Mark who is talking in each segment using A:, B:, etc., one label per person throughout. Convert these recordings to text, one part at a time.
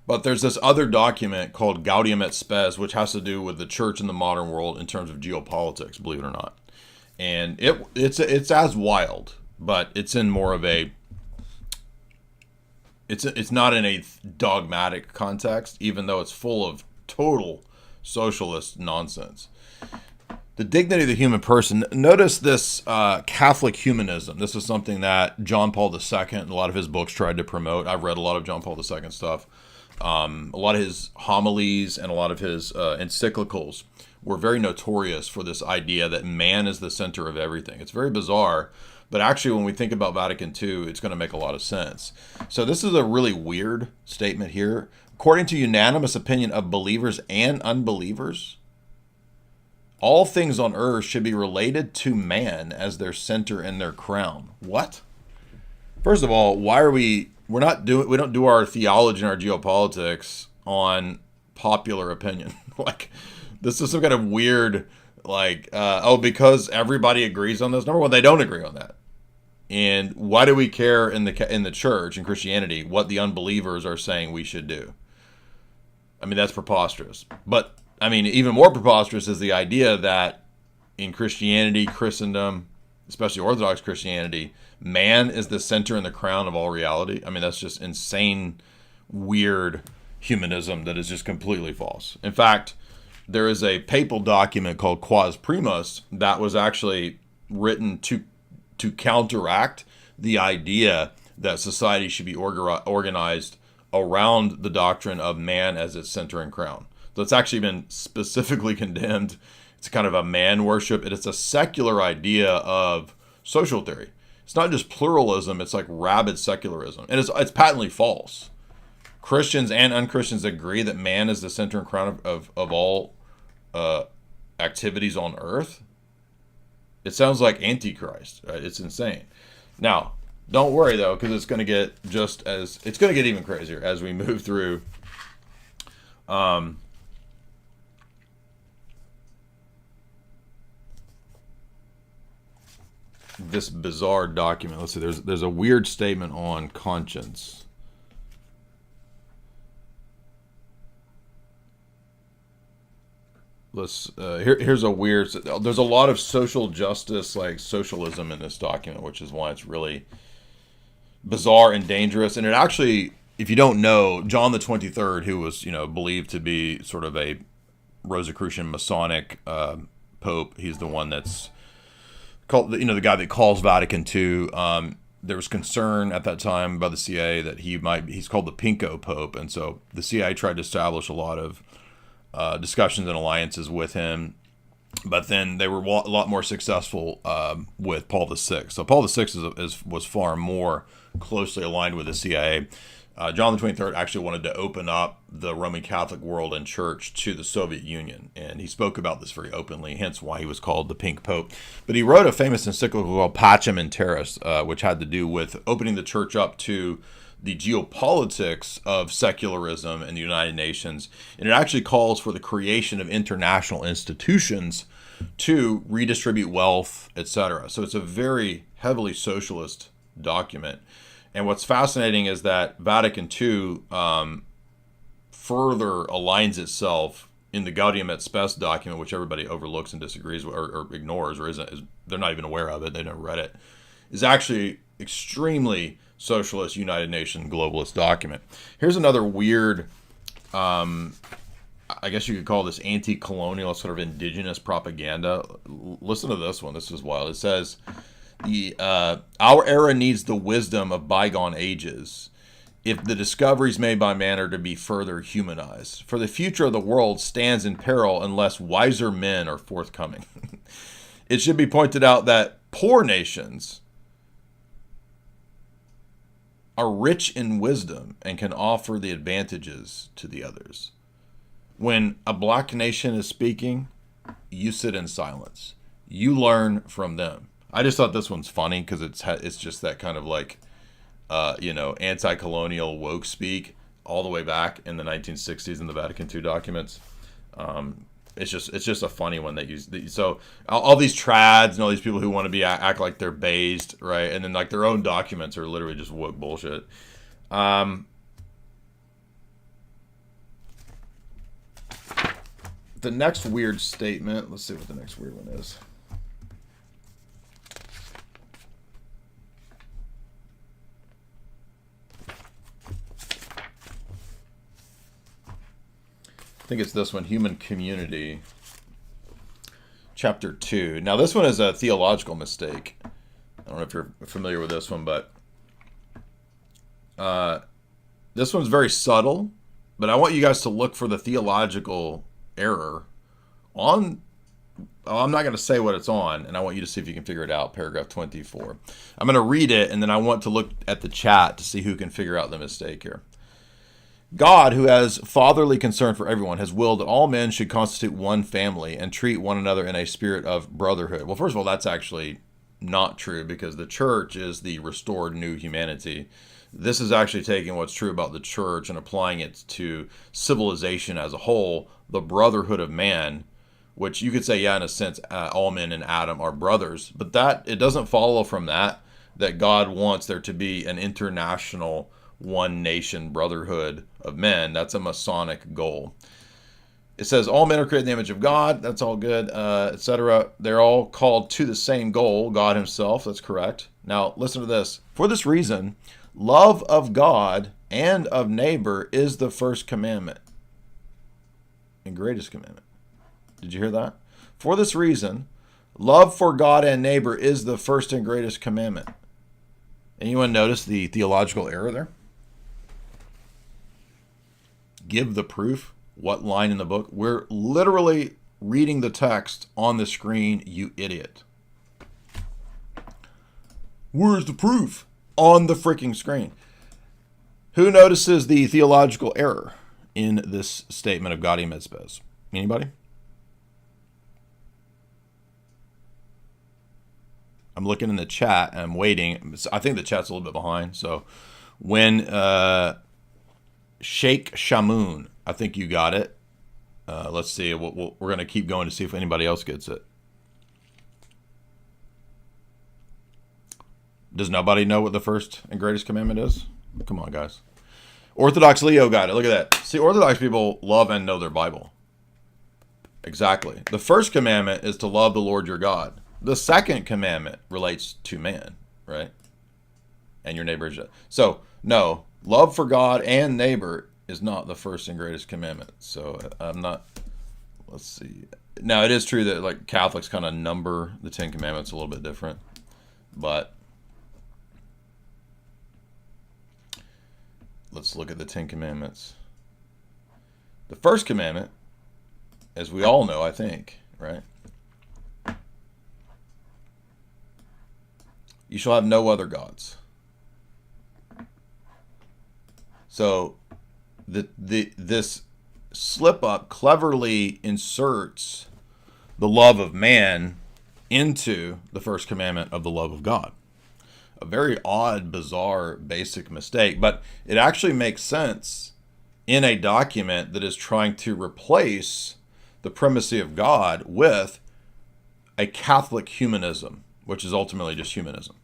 A: But there's this other document called Gaudium et Spes, which has to do with the church in the modern world in terms of geopolitics, believe it or not. And it's as wild, but it's in more of a it's not in a dogmatic context, even though it's full of total socialist nonsense. The dignity of the human person. Notice this Catholic humanism. This is something that John Paul II and a lot of his books tried to promote. I've read a lot of John Paul II stuff. A lot of his homilies and a lot of his encyclicals were very notorious for this idea that man is the center of everything. It's very bizarre, but actually when we think about Vatican II, it's going to make a lot of sense. So this is a really weird statement here. According to unanimous opinion of believers and unbelievers, all things on earth should be related to man as their center and their crown. What? First of all, why are we we don't do our theology and our geopolitics on popular opinion. Like, this is some kind of weird, like, because everybody agrees on this. Number one, they don't agree on that. And why do we care in the church, in Christianity, what the unbelievers are saying we should do? I mean, that's preposterous. But, I mean, even more preposterous is the idea that in Christianity, Christendom, especially Orthodox Christianity, man is the center and the crown of all reality. I mean, that's just insane, weird humanism that is just completely false. In fact, there is a papal document called Quas Primas that was actually written to counteract the idea that society should be organized around the doctrine of man as its center and crown. So it's actually been specifically condemned. It's kind of a man worship. It's a secular idea of social theory. It's not just pluralism. It's like rabid secularism. And it's patently false. Christians and unchristians agree that man is the center and crown of all activities on earth. It sounds like Antichrist. Right? It's insane. Now, don't worry though, because it's going to get even crazier as we move through. This bizarre document. Let's see. There's a weird statement on conscience. Here's a weird. There's a lot of social justice, like socialism, in this document, which is why it's really bizarre and dangerous. And it actually, if you don't know, John the 23rd, who was believed to be sort of a Rosicrucian Masonic pope, he's the one that's called, the guy that calls Vatican II. There was concern at that time by the CIA that he's called the Pinko Pope, and so the CIA tried to establish a lot of discussions and alliances with him, but then they were a lot more successful with Paul VI. So Paul VI was far more closely aligned with the CIA. John the 23rd actually wanted to open up the Roman Catholic world and church to the Soviet Union, and he spoke about this very openly, hence why he was called the Pink Pope. But he wrote a famous encyclical called Pacem in Terris, which had to do with opening the church up to the geopolitics of secularism and the United Nations. And it actually calls for the creation of international institutions to redistribute wealth, etc. So it's a very heavily socialist document. And what's fascinating is that Vatican II further aligns itself in the Gaudium et Spes document, which everybody overlooks and disagrees with, or ignores, or they're not even aware of it, they never read it, is actually extremely socialist, United Nations globalist document. Here's another weird, I guess you could call this anti-colonial, sort of indigenous propaganda. Listen to this one. This is wild. It says, our era needs the wisdom of bygone ages if the discoveries made by man are to be further humanized. For the future of the world stands in peril unless wiser men are forthcoming. It should be pointed out that poor nations are rich in wisdom and can offer the advantages to the others. When a black nation is speaking, you sit in silence. You learn from them. I just thought this one's funny because it's just that kind of like, anti-colonial woke speak all the way back in the 1960s in the Vatican II documents. It's just a funny one that use. So all these trads and all these people who want to be act like they're based, right? And then like their own documents are literally just woke bullshit. the next weird statement, let's see what the next weird one is. I think it's this one, Human Community, chapter 2. Now, this one is a theological mistake. I don't know if you're familiar with this one, but this one's very subtle, but I want you guys to look for the theological error on, I'm not going to say what it's on, and I want you to see if you can figure it out, paragraph 24. I'm going to read it, and then I want to look at the chat to see who can figure out the mistake here. God, who has fatherly concern for everyone, has willed that all men should constitute one family and treat one another in a spirit of brotherhood. Well, first of all, that's actually not true, because the church is the restored new humanity. This is actually taking what's true about the church and applying it to civilization as a whole, the brotherhood of man, which you could say, yeah, in a sense, all men in Adam are brothers. But that it doesn't follow from that God wants there to be an international one nation brotherhood of men. That's a Masonic goal. It says all men are created in the image of God. That's all good, etc. They're all called to the same goal, God himself. That's correct. Now, listen to this. For this reason, love of God and of neighbor is the first commandment and greatest commandment. Did you hear that? For this reason, love for God and neighbor is the first and greatest commandment. Anyone notice the theological error there? Give the proof. What line in the book? We're literally reading the text on the screen, you idiot. Where's the proof? On the freaking screen. Who notices the theological error in this statement of Gaudium et Spes? Anybody? I'm looking in the chat and I'm waiting. I think the chat's a little bit behind. So when Sheikh Shamoon, I think you got it. Let's see. We're going to keep going to see if anybody else gets it. Does nobody know what the first and greatest commandment is? Come on, guys. Orthodox Leo got it. Look at that. See, Orthodox people love and know their Bible. Exactly. The first commandment is to love the Lord your God. The second commandment relates to man, right? And your neighbor. So, no, love for God and neighbor is not the first and greatest commandment. So, I'm not, let's see. Now, it is true that like Catholics kind of number the Ten Commandments a little bit different, but let's look at the Ten Commandments. The first commandment, as we all know, I think, right? You shall have no other gods. So this slip up cleverly inserts the love of man into the first commandment of the love of God. A very odd, bizarre, basic mistake, but it actually makes sense in a document that is trying to replace the primacy of God with a Catholic humanism, which is ultimately just humanism.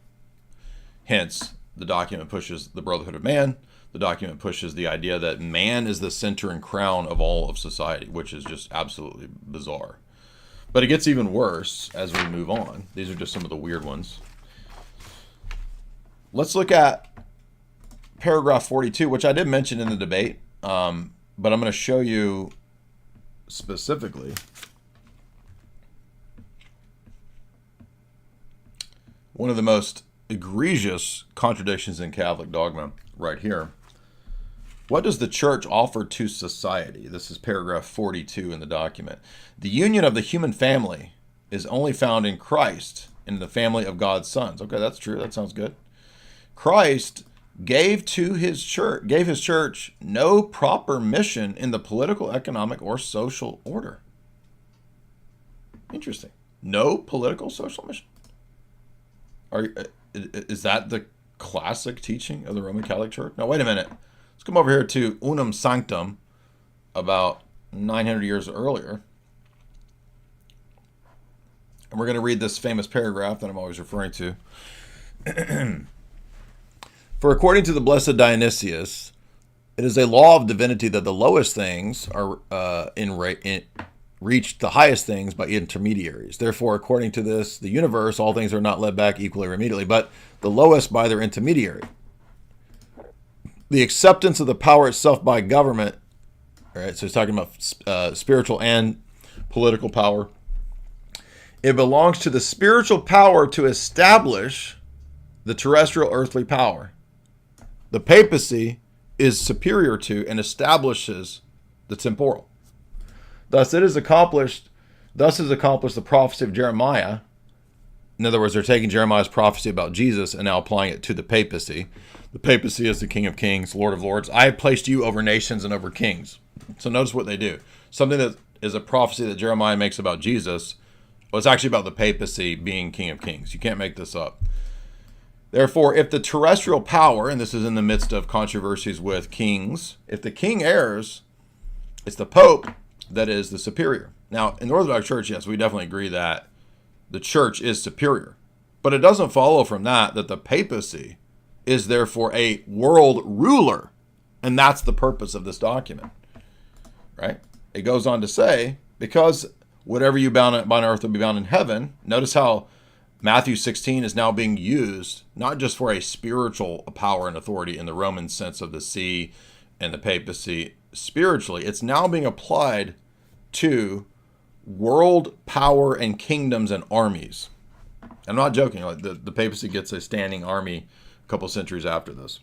A: Hence, the document pushes the brotherhood of man. The document pushes the idea that man is the center and crown of all of society, which is just absolutely bizarre. But it gets even worse as we move on. These are just some of the weird ones. Let's look at paragraph 42, which I did mention in the debate, but I'm going to show you specifically. One of the most egregious contradictions in Catholic dogma right here. What does the church offer to society? This is paragraph 42 in the document. The union of the human family is only found in Christ, in the family of God's sons. Okay, that's true. That sounds good. Christ gave his church no proper mission in the political, economic, or social order. Interesting. No political, social mission. Is that the classic teaching of the Roman Catholic Church? Now, wait a minute. Let's come over here to Unum Sanctum, about 900 years earlier. And we're going to read this famous paragraph that I'm always referring to. For according to the blessed Dionysius, it is a law of divinity that the lowest things are in reached the highest things by intermediaries. Therefore, according to this, the universe, all things are not led back equally or immediately, but the lowest by their intermediary. The acceptance of the power itself by government, right? So he's talking about spiritual and political power. It belongs to the spiritual power to establish the terrestrial earthly power. The papacy is superior to and establishes the temporal. Thus is accomplished the prophecy of Jeremiah. In other words, they're taking Jeremiah's prophecy about Jesus and now applying it to the papacy. The papacy is the King of Kings, Lord of Lords. I have placed you over nations and over kings. So notice what they do. Something that is a prophecy that Jeremiah makes about Jesus, well, it's actually about the papacy being King of Kings. You can't make this up. Therefore, if the terrestrial power, and this is in the midst of controversies with kings, if the king errs, it's the Pope that is the superior. Now, in the Orthodox Church, yes, we definitely agree that the church is superior. But it doesn't follow from that the papacy is therefore a world ruler. And that's the purpose of this document, right? It goes on to say, because whatever you bound on earth will be bound in heaven. Notice how Matthew 16 is now being used, not just for a spiritual power and authority in the Roman sense of the see and the papacy spiritually. It's now being applied to world power and kingdoms and armies. I'm not joking. Like the papacy gets a standing army a couple centuries after this.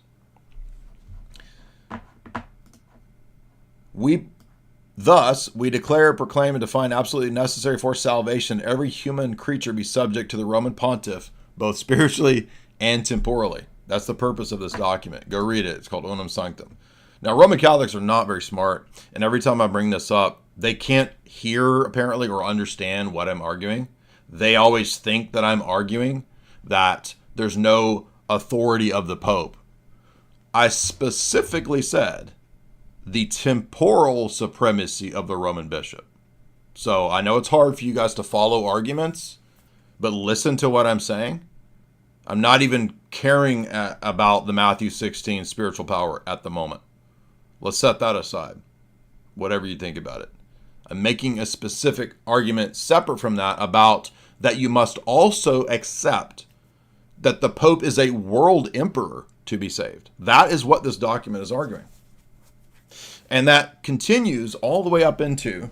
A: Thus, we declare, proclaim, and define absolutely necessary for salvation every human creature be subject to the Roman pontiff, both spiritually and temporally. That's the purpose of this document. Go read it. It's called Unum Sanctum. Now, Roman Catholics are not very smart, and every time I bring this up, they can't hear, apparently, or understand what I'm arguing. They always think that I'm arguing that there's no authority of the Pope. I specifically said the temporal supremacy of the Roman bishop. So I know it's hard for you guys to follow arguments, but listen to what I'm saying. I'm not even caring about the Matthew 16 spiritual power at the moment. Let's set that aside, whatever you think about it. I'm making a specific argument separate from that about that you must also accept that the Pope is a world emperor to be saved. That is what this document is arguing. And that continues all the way up into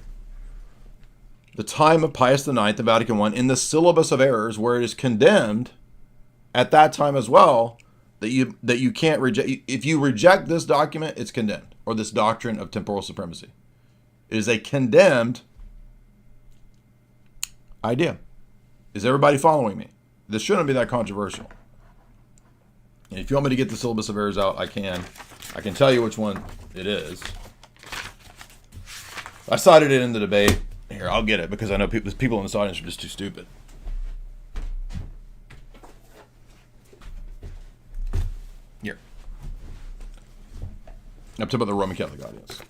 A: the time of Pius IX, the Vatican I, in the syllabus of errors, where it is condemned at that time as well that you can't reject. If you reject this document, it's condemned, or this doctrine of temporal supremacy. It is a condemned idea. Is everybody following me? This shouldn't be that controversial. And if you want me to get the syllabus of errors out, I can. I can tell you which one it is. I cited it in the debate. Here, I'll get it because I know people in this audience are just too stupid. Here. I'm talking about the Roman Catholic audience.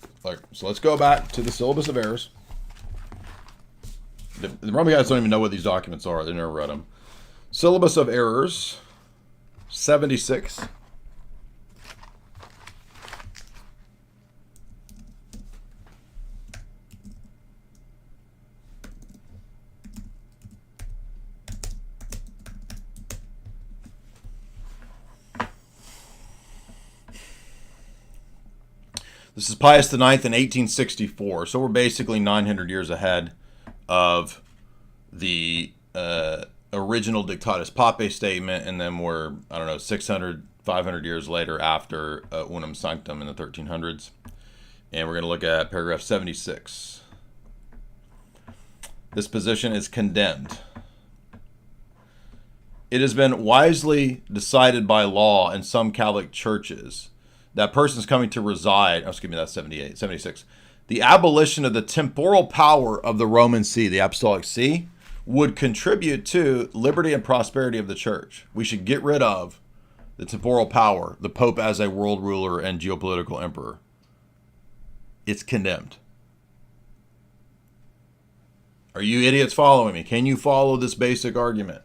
A: So let's go back to the syllabus of errors. The Roman Catholics don't even know what these documents are. They never read them. Syllabus of errors, 76. This is Pius IX in 1864, so we're basically 900 years ahead of the original Dictatus Papae statement, and then we're, 600, 500 years later after Unum Sanctum in the 1300s. And we're going to look at paragraph 76. This position is condemned. It has been wisely decided by law in some Catholic churches that persons coming to reside, that's 76. The abolition of the temporal power of the Roman See, the Apostolic See, would contribute to liberty and prosperity of the church. We should get rid of the temporal power, the Pope as a world ruler and geopolitical emperor. It's condemned. Are you idiots following me? Can you follow this basic argument?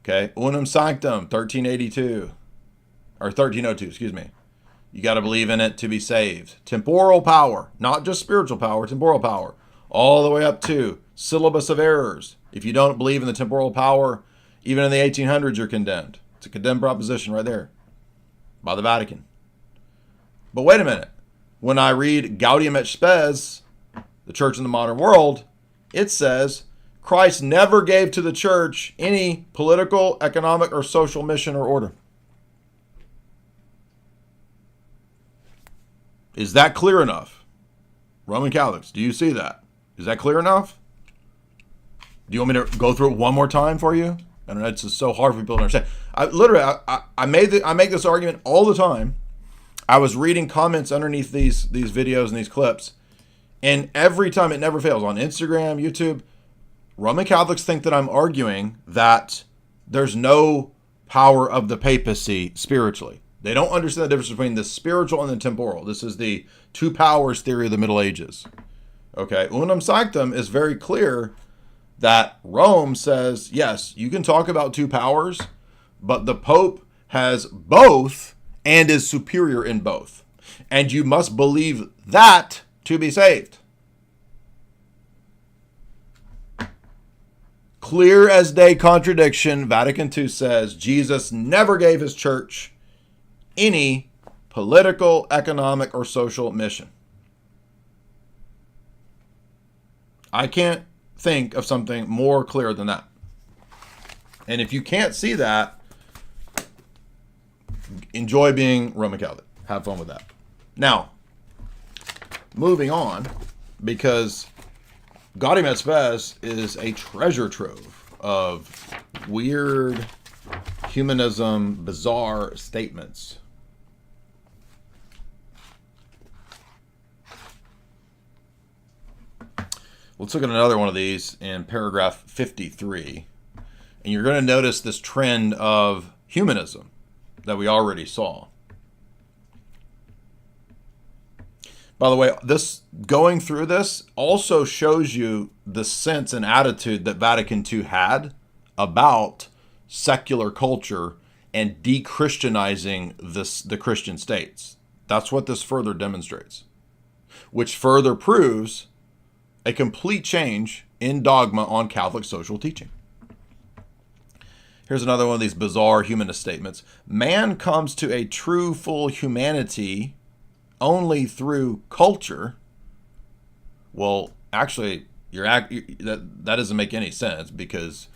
A: Okay, Unum Sanctum, 1382. Or 1302, excuse me. You got to believe in it to be saved. Temporal power, not just spiritual power, temporal power, all the way up to syllabus of errors. If you don't believe in the temporal power, even in the 1800s, you're condemned. It's a condemned proposition right there by the Vatican. But wait a minute. When I read Gaudium et Spes, the church in the modern world, it says Christ never gave to the church any political, economic, or social mission or order. Is that clear enough? Roman Catholics, do you see that? Is that clear enough? Do you want me to go through it one more time for you? I know it's just so hard for people to understand. I make this argument all the time. I was reading comments underneath these videos and these clips, and every time, it never fails, on Instagram, YouTube, Roman Catholics think that I'm arguing that there's no power of the papacy spiritually. They don't understand the difference between the spiritual and the temporal. This is the two powers theory of the Middle Ages. Okay, Unum Sanctum is very clear that Rome says, yes, you can talk about two powers, but the Pope has both and is superior in both. And you must believe that to be saved. Clear as day contradiction. Vatican II says Jesus never gave his church any political, economic, or social mission. I can't think of something more clear than that. And if you can't see that, enjoy being Roman Catholic. Have fun with that. Now, moving on, because Gaudium et Spes is a treasure trove of weird humanism, bizarre statements. Let's look at another one of these in paragraph 53. And you're going to notice this trend of humanism that we already saw. By the way, this going through this also shows you the sense and attitude that Vatican II had about secular culture and de-Christianizing the Christian states. That's what this further demonstrates, which further proves a complete change in dogma on Catholic social teaching. Here's another one of these bizarre humanist statements. Man comes to a true full humanity only through culture. Well, actually, that doesn't make any sense, because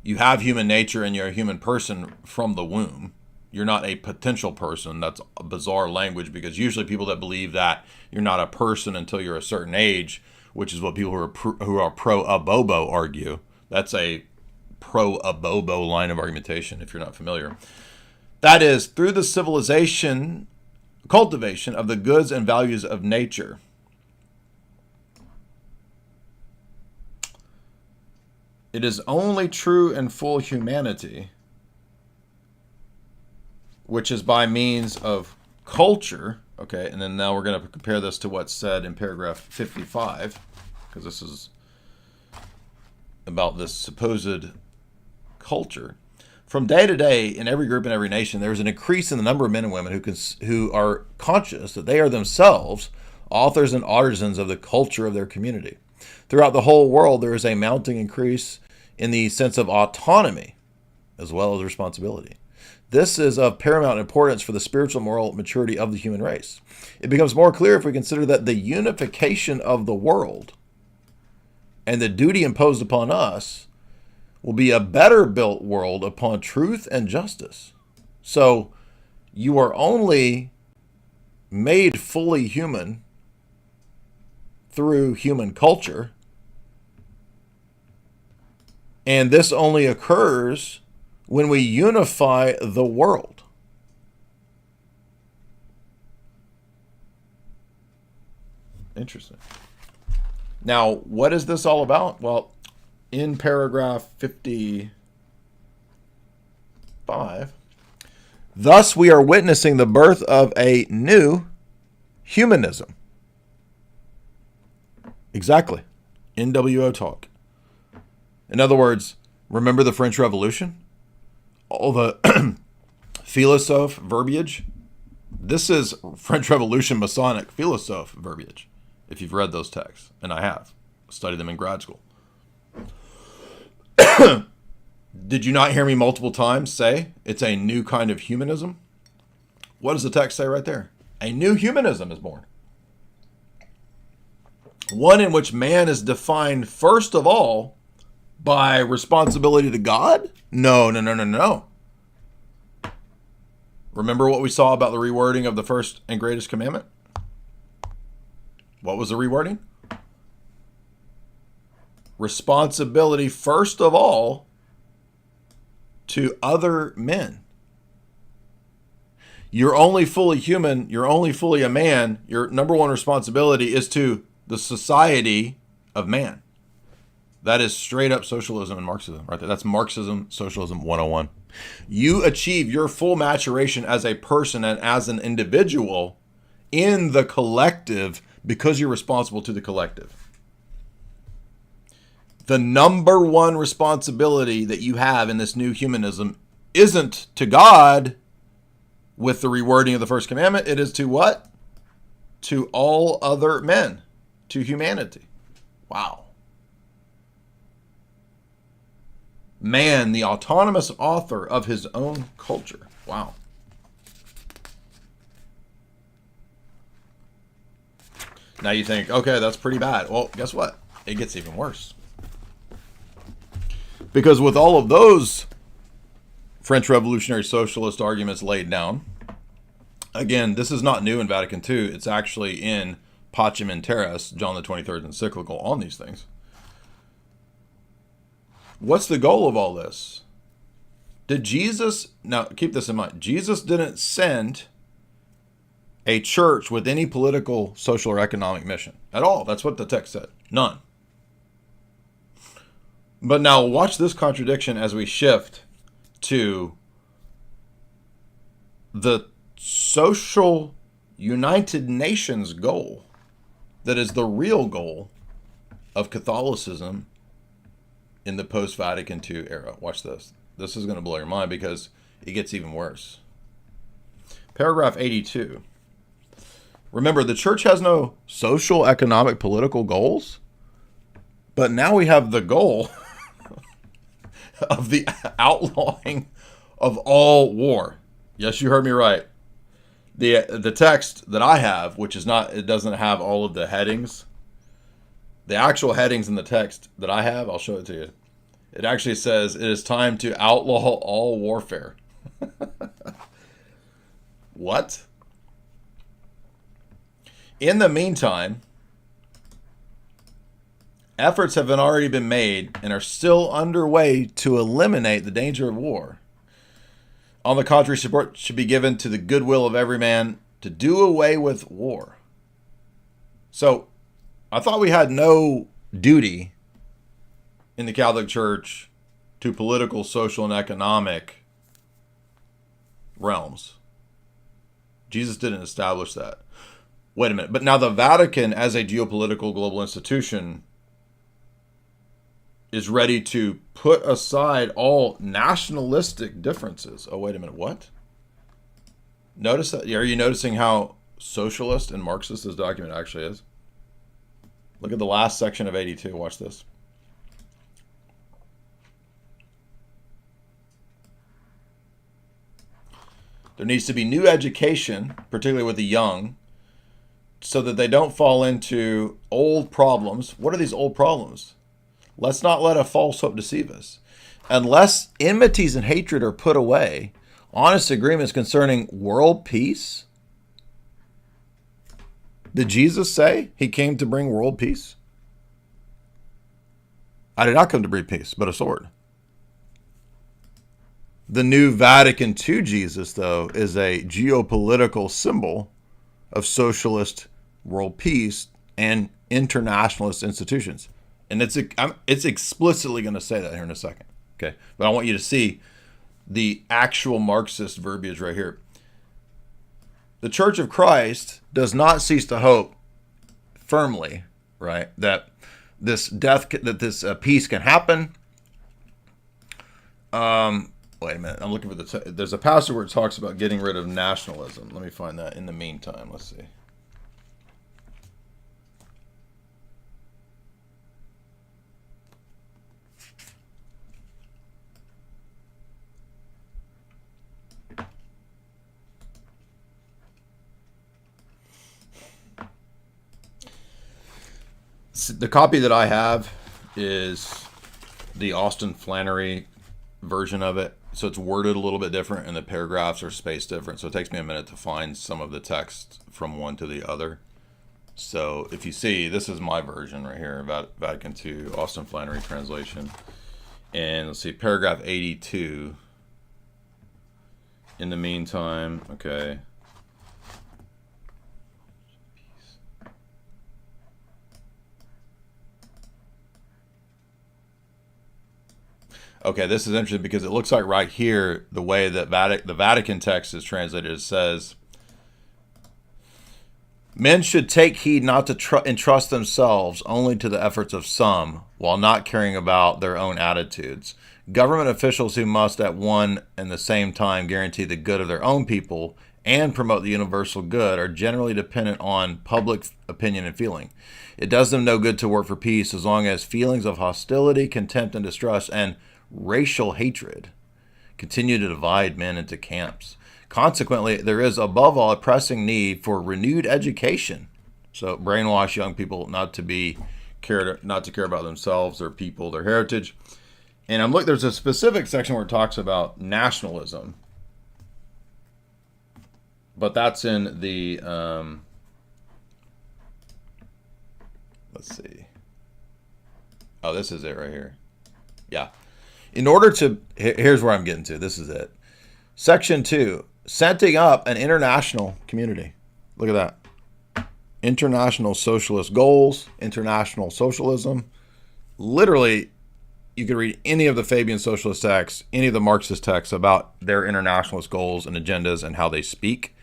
A: you have human nature and you're a human person from the womb. You're not a potential person. That's a bizarre language, because usually people that believe that you're not a person until you're a certain age, which is what people who are pro-abobo argue. That's a pro-abobo line of argumentation, if you're not familiar. That is, through the cultivation of the goods and values of nature. It is only true and full humanity, which is by means of culture. Okay, and then now we're going to compare this to what's said in paragraph 55, because this is about this supposed culture. From day to day, in every group and every nation, there is an increase in the number of men and women who are conscious that they are themselves authors and artisans of the culture of their community. Throughout the whole world, there is a mounting increase in the sense of autonomy as well as responsibility. This is of paramount importance for the spiritual moral maturity of the human race. It becomes more clear if we consider that the unification of the world and the duty imposed upon us will be a better built world upon truth and justice. So you are only made fully human through human culture, and this only occurs when we unify the world. Interesting. Now, what is this all about? Well, in paragraph 55, thus we are witnessing the birth of a new humanism. Exactly. NWO talk. In other words, remember the French Revolution? All the philosophe verbiage This is French Revolution Masonic philosophe verbiage, if you've read those texts, and I have studied them in grad school. Did you not hear me multiple times say it's a new kind of humanism? What does the text say right there? A new humanism is born. One in which man is defined first of all by responsibility to God? No. Remember what we saw about the rewording of the first and greatest commandment? What was the rewording? Responsibility first of all to other men. You're only fully human, you're only fully a man. Your number one responsibility is to the society of man. That is straight up socialism and Marxism right there. That's Marxism, Socialism 101. You achieve your full maturation as a person and as an individual in the collective because you're responsible to the collective. The number one responsibility that you have in this new humanism isn't to God with the rewording of the first commandment. It is to what? To all other men, to humanity. Wow. Man, the autonomous author of his own culture. Wow. Now you think, okay, that's pretty bad. Well, guess what? It gets even worse. Because with all of those French Revolutionary Socialist arguments laid down, again, this is not new in Vatican II. It's actually in Pacem in Terris, John the 23rd encyclical on these things. What's the goal of all this? Did Jesus, now keep this in mind, Jesus didn't send a church with any political, social, or economic mission at all. That's what the text said. None. But now watch this contradiction as we shift to the social United Nations goal that is the real goal of Catholicism in the post-Vatican II era. Watch this. This is going to blow your mind because it gets even worse. Paragraph 82. Remember, the church has no social, economic, political goals, but now we have the goal of the outlawing of all war. Yes, you heard me right. The text that I have, which is not, it doesn't have all of the headings. The actual headings in the text that I have, I'll show it to you. It actually says it is time to outlaw all warfare. What? In the meantime, efforts have already been made and are still underway to eliminate the danger of war. On the contrary, support should be given to the goodwill of every man to do away with war. So, I thought we had no duty in the Catholic Church to political, social, and economic realms. Jesus didn't establish that. Wait a minute. But now the Vatican, as a geopolitical global institution, is ready to put aside all nationalistic differences. Oh, wait a minute. What? Notice that. Are you noticing how socialist and Marxist this document actually is? Look at the last section of 82. Watch this. There needs to be new education, particularly with the young, so that they don't fall into old problems. What are these old problems? Let's not let a false hope deceive us. Unless enmities and hatred are put away, honest agreements concerning world peace. Did Jesus say he came to bring world peace? I did not come to bring peace, but a sword. The new Vatican II Jesus, though, is a geopolitical symbol of socialist world peace and internationalist institutions. And it's explicitly going to say that here in a second. Okay, but I want you to see the actual Marxist verbiage right here. The Church of Christ does not cease to hope firmly, right, that this peace can happen. Wait a minute. I'm looking for there's a passage where it talks about getting rid of nationalism. Let me find that in the meantime. Let's see. The copy that I have is the Austin Flannery version of it. So it's worded a little bit different and the paragraphs are spaced different. So it takes me a minute to find some of the text from one to the other. So if you see, this is my version right here, Vatican II, Austin Flannery translation. And let's see, paragraph 82. In the meantime, okay. Okay, this is interesting because it looks like right here, the way that the Vatican text is translated, it says, men should take heed not to entrust themselves only to the efforts of some, while not caring about their own attitudes. Government officials who must at one and the same time guarantee the good of their own people and promote the universal good are generally dependent on public opinion and feeling. It does them no good to work for peace as long as feelings of hostility, contempt, and distrust, and racial hatred continue to divide men into camps. Consequently, there is above all a pressing need for renewed education. So brainwash young people not to care about themselves, their people, their heritage. And there's a specific section where it talks about nationalism, but that's in the let's see. Oh, this is it right here. Yeah. In order to, here's where I'm getting to. This is it. Section 2, setting up an international community. Look at that. International socialist goals, international socialism. Literally, you could read any of the Fabian socialist texts, any of the Marxist texts about their internationalist goals and agendas and how they speak,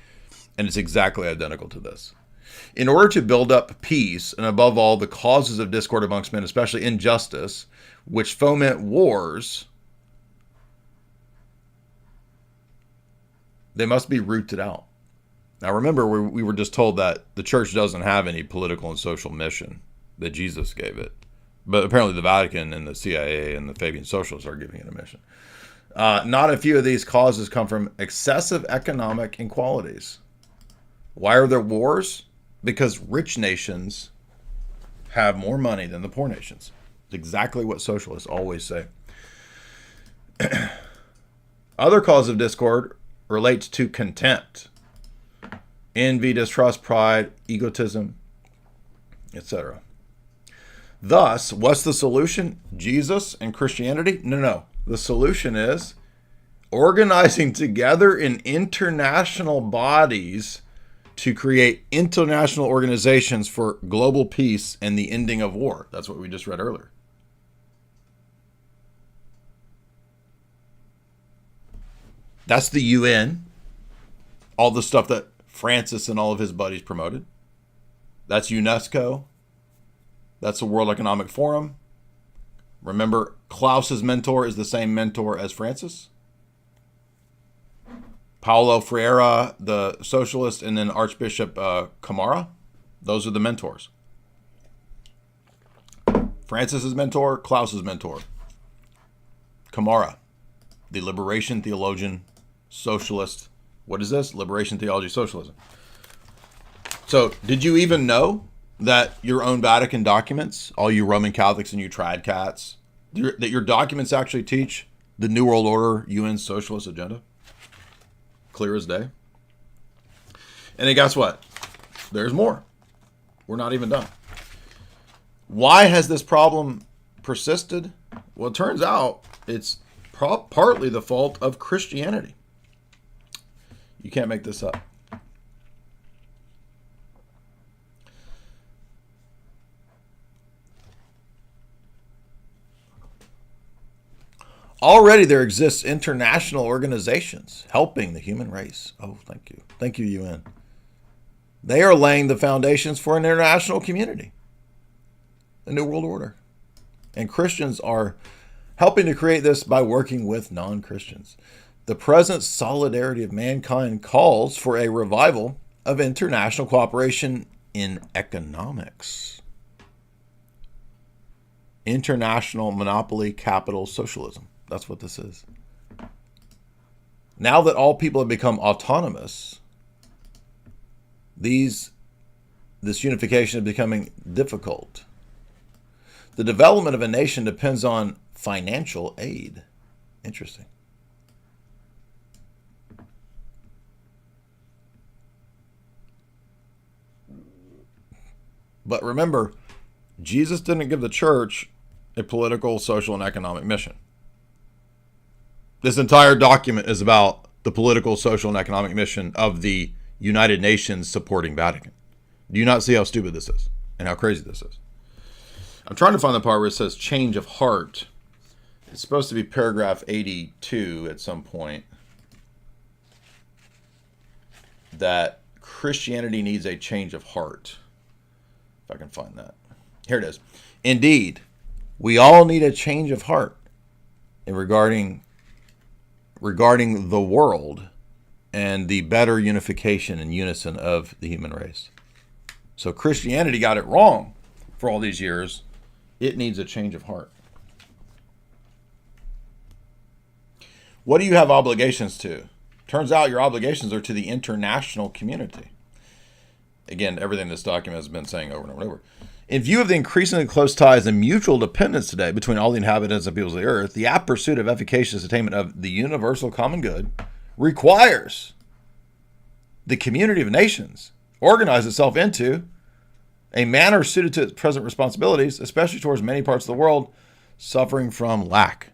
A: and it's exactly identical to this. In order to build up peace, and above all, the causes of discord amongst men, especially injustice, which foment wars, they must be rooted out. Now remember, we were just told that the church doesn't have any political and social mission, that Jesus gave it. But apparently the Vatican and the CIA and the Fabian socialists are giving it a mission. Not a few of these causes come from excessive economic inequalities. Why are there wars? Because rich nations have more money than the poor nations. It's exactly what socialists always say. Other causes of discord relates to contempt, envy, distrust, pride, egotism, etc. Thus, what's the solution? Jesus and Christianity? No. The solution is organizing together in international bodies to create international organizations for global peace and the ending of war. That's what we just read earlier. That's the UN. All the stuff that Francis and all of his buddies promoted. That's UNESCO. That's the World Economic Forum. Remember, Klaus's mentor is the same mentor as Francis. Paulo Freire, the socialist, and then Archbishop Camara. Those are the mentors. Francis's mentor, Klaus's mentor. Camara, the liberation theologian, socialist. What is this? Liberation theology, socialism. So, did you even know that your own Vatican documents, all you Roman Catholics and you trad cats, that your documents actually teach the New World Order UN socialist agenda? Clear as day. And then guess what? There's more. We're not even done. Why has this problem persisted? Well, it turns out it's partly the fault of Christianity. You can't make this up. Already there exists international organizations helping the human race. Oh, thank you. Thank you, UN. They are laying the foundations for an international community, the New World Order. And Christians are helping to create this by working with non-Christians. The present solidarity of mankind calls for a revival of international cooperation in economics. International monopoly capital socialism. That's what this is. Now that all people have become autonomous, this unification is becoming difficult. The development of a nation depends on financial aid. Interesting. But remember, Jesus didn't give the church a political, social, and economic mission. This entire document is about the political, social, and economic mission of the United Nations supporting Vatican. Do you not see how stupid this is and how crazy this is? I'm trying to find the part where it says change of heart. It's supposed to be paragraph 82 at some point. That Christianity needs a change of heart. If I can find that. Here it is. Indeed, we all need a change of heart regarding the world and the better unification and unison of the human race. So Christianity got it wrong for all these years. It needs a change of heart. What do you have obligations to? Turns out your obligations are to the international community. Again, everything this document has been saying over and over and over. In view of the increasingly close ties and mutual dependence today between all the inhabitants and peoples of the earth, the apt pursuit of efficacious attainment of the universal common good requires the community of nations organize itself into a manner suited to its present responsibilities, especially towards many parts of the world suffering from lack.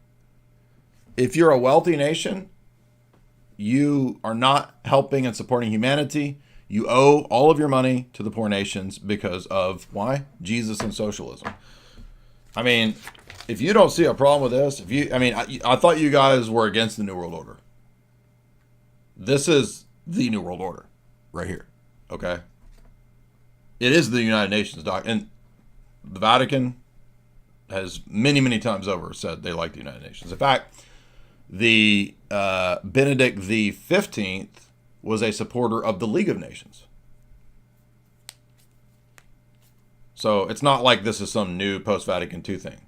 A: If you're a wealthy nation, you are not helping and supporting humanity. You owe all of your money to the poor nations because of, why? Jesus and socialism. I mean, if you don't see a problem with this, I thought you guys were against the New World Order. This is the New World Order right here, okay? It is the United Nations and the Vatican has many, many times over said they like the United Nations. In fact, the Benedict the 15th was a supporter of the League of Nations. So it's not like this is some new post-Vatican II thing.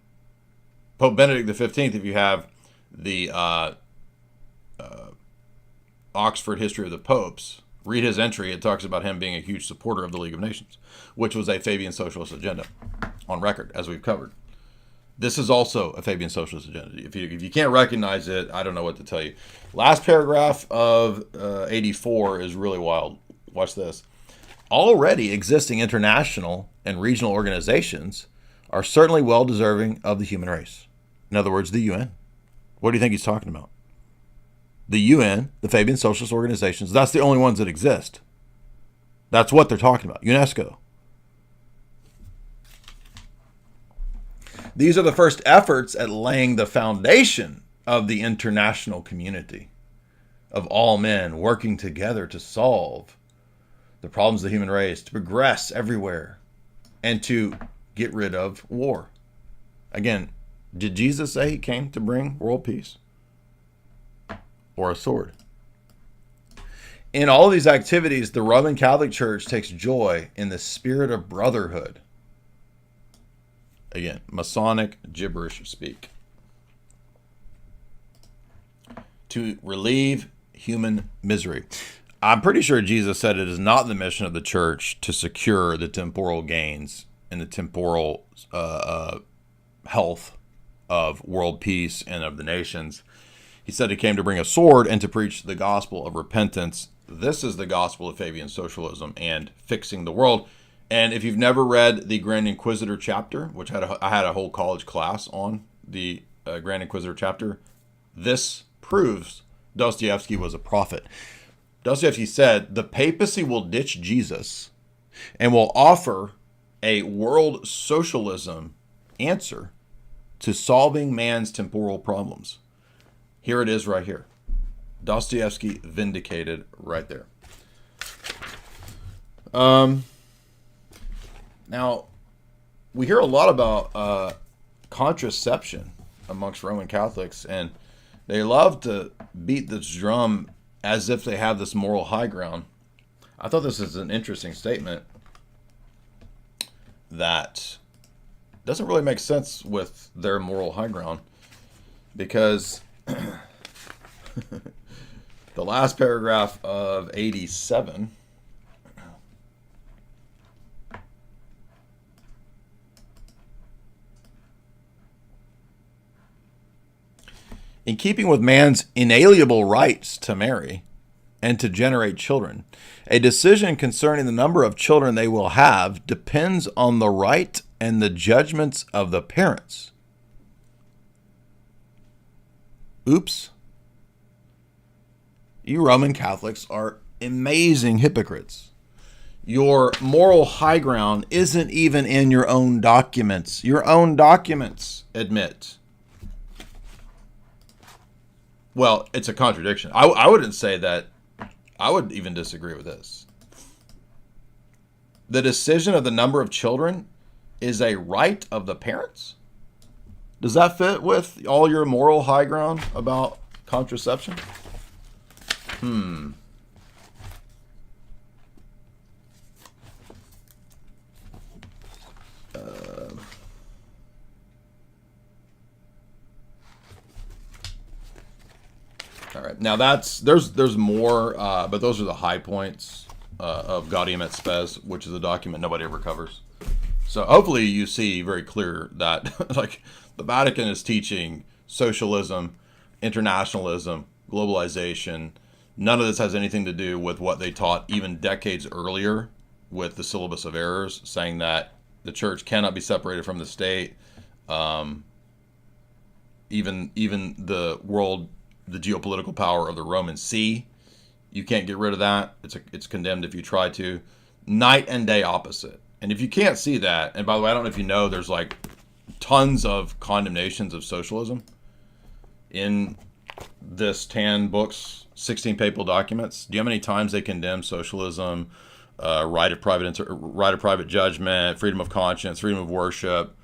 A: Pope Benedict the 15th, if you have the Oxford History of the Popes, read his entry. It talks about him being a huge supporter of the League of Nations, which was a Fabian socialist agenda on record, as we've covered. This is also a Fabian socialist agenda. If you can't recognize it, I don't know what to tell you. Last paragraph of 84 is really wild. Watch this. Already existing international and regional organizations are certainly well deserving of the human race. In other words, the UN. What do you think he's talking about? The UN, the Fabian socialist organizations, that's the only ones that exist. That's what they're talking about. UNESCO. These are the first efforts at laying the foundation of the international community of all men working together to solve the problems of the human race, to progress everywhere, and to get rid of war. Again, did Jesus say he came to bring world peace? Or a sword? In all of these activities, the Roman Catholic Church takes joy in the spirit of brotherhood. Again, Masonic gibberish speak. To relieve human misery. I'm pretty sure Jesus said it is not the mission of the church to secure the temporal gains and the temporal health of world peace and of the nations. He said he came to bring a sword and to preach the gospel of repentance. This is the gospel of Fabian socialism and fixing the world. And if you've never read the Grand Inquisitor chapter, which I had a whole college class on the Grand Inquisitor chapter, this proves Dostoevsky was a prophet. Dostoevsky said, the papacy will ditch Jesus and will offer a world socialism answer to solving man's temporal problems. Here it is right here. Dostoevsky vindicated right there. Now, we hear a lot about contraception amongst Roman Catholics, and they love to beat this drum as if they have this moral high ground. I thought this is an interesting statement that doesn't really make sense with their moral high ground, because the last paragraph of 87 in keeping with man's inalienable rights to marry and to generate children, a decision concerning the number of children they will have depends on the right and the judgments of the parents. Oops. You Roman Catholics are amazing hypocrites. Your moral high ground isn't even in your own documents. Your own documents admit. Well, it's a contradiction. I wouldn't say that. I would even disagree with this. The decision of the number of children is a right of the parents? Does that fit with all your moral high ground about contraception? All right. Now there's more, but those are the high points of Gaudium et Spes, which is a document nobody ever covers. So hopefully you see very clear that like the Vatican is teaching socialism, internationalism, globalization. None of this has anything to do with what they taught even decades earlier with the Syllabus of Errors, saying that the church cannot be separated from the state. Even the world, the geopolitical power of the Roman See, you can't get rid of that. It's condemned if you try to. Night and day opposite. And if you can't see that, and by the way, I don't know if you know, there's like tons of condemnations of socialism in this 10 books, 16 papal documents. Do you know how many times they condemn socialism, right of private judgment, freedom of conscience, freedom of worship?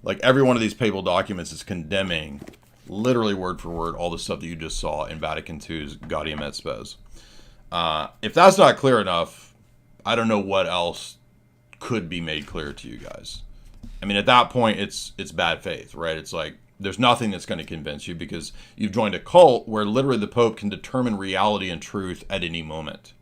A: Like every one of these papal documents is condemning, literally word for word, all the stuff that you just saw in Vatican II's Gaudium et Spes. If that's not clear enough, I don't know what else could be made clear to you guys. I mean, at that point, it's bad faith, right? It's like there's nothing that's going to convince you because you've joined a cult where literally the Pope can determine reality and truth at any moment.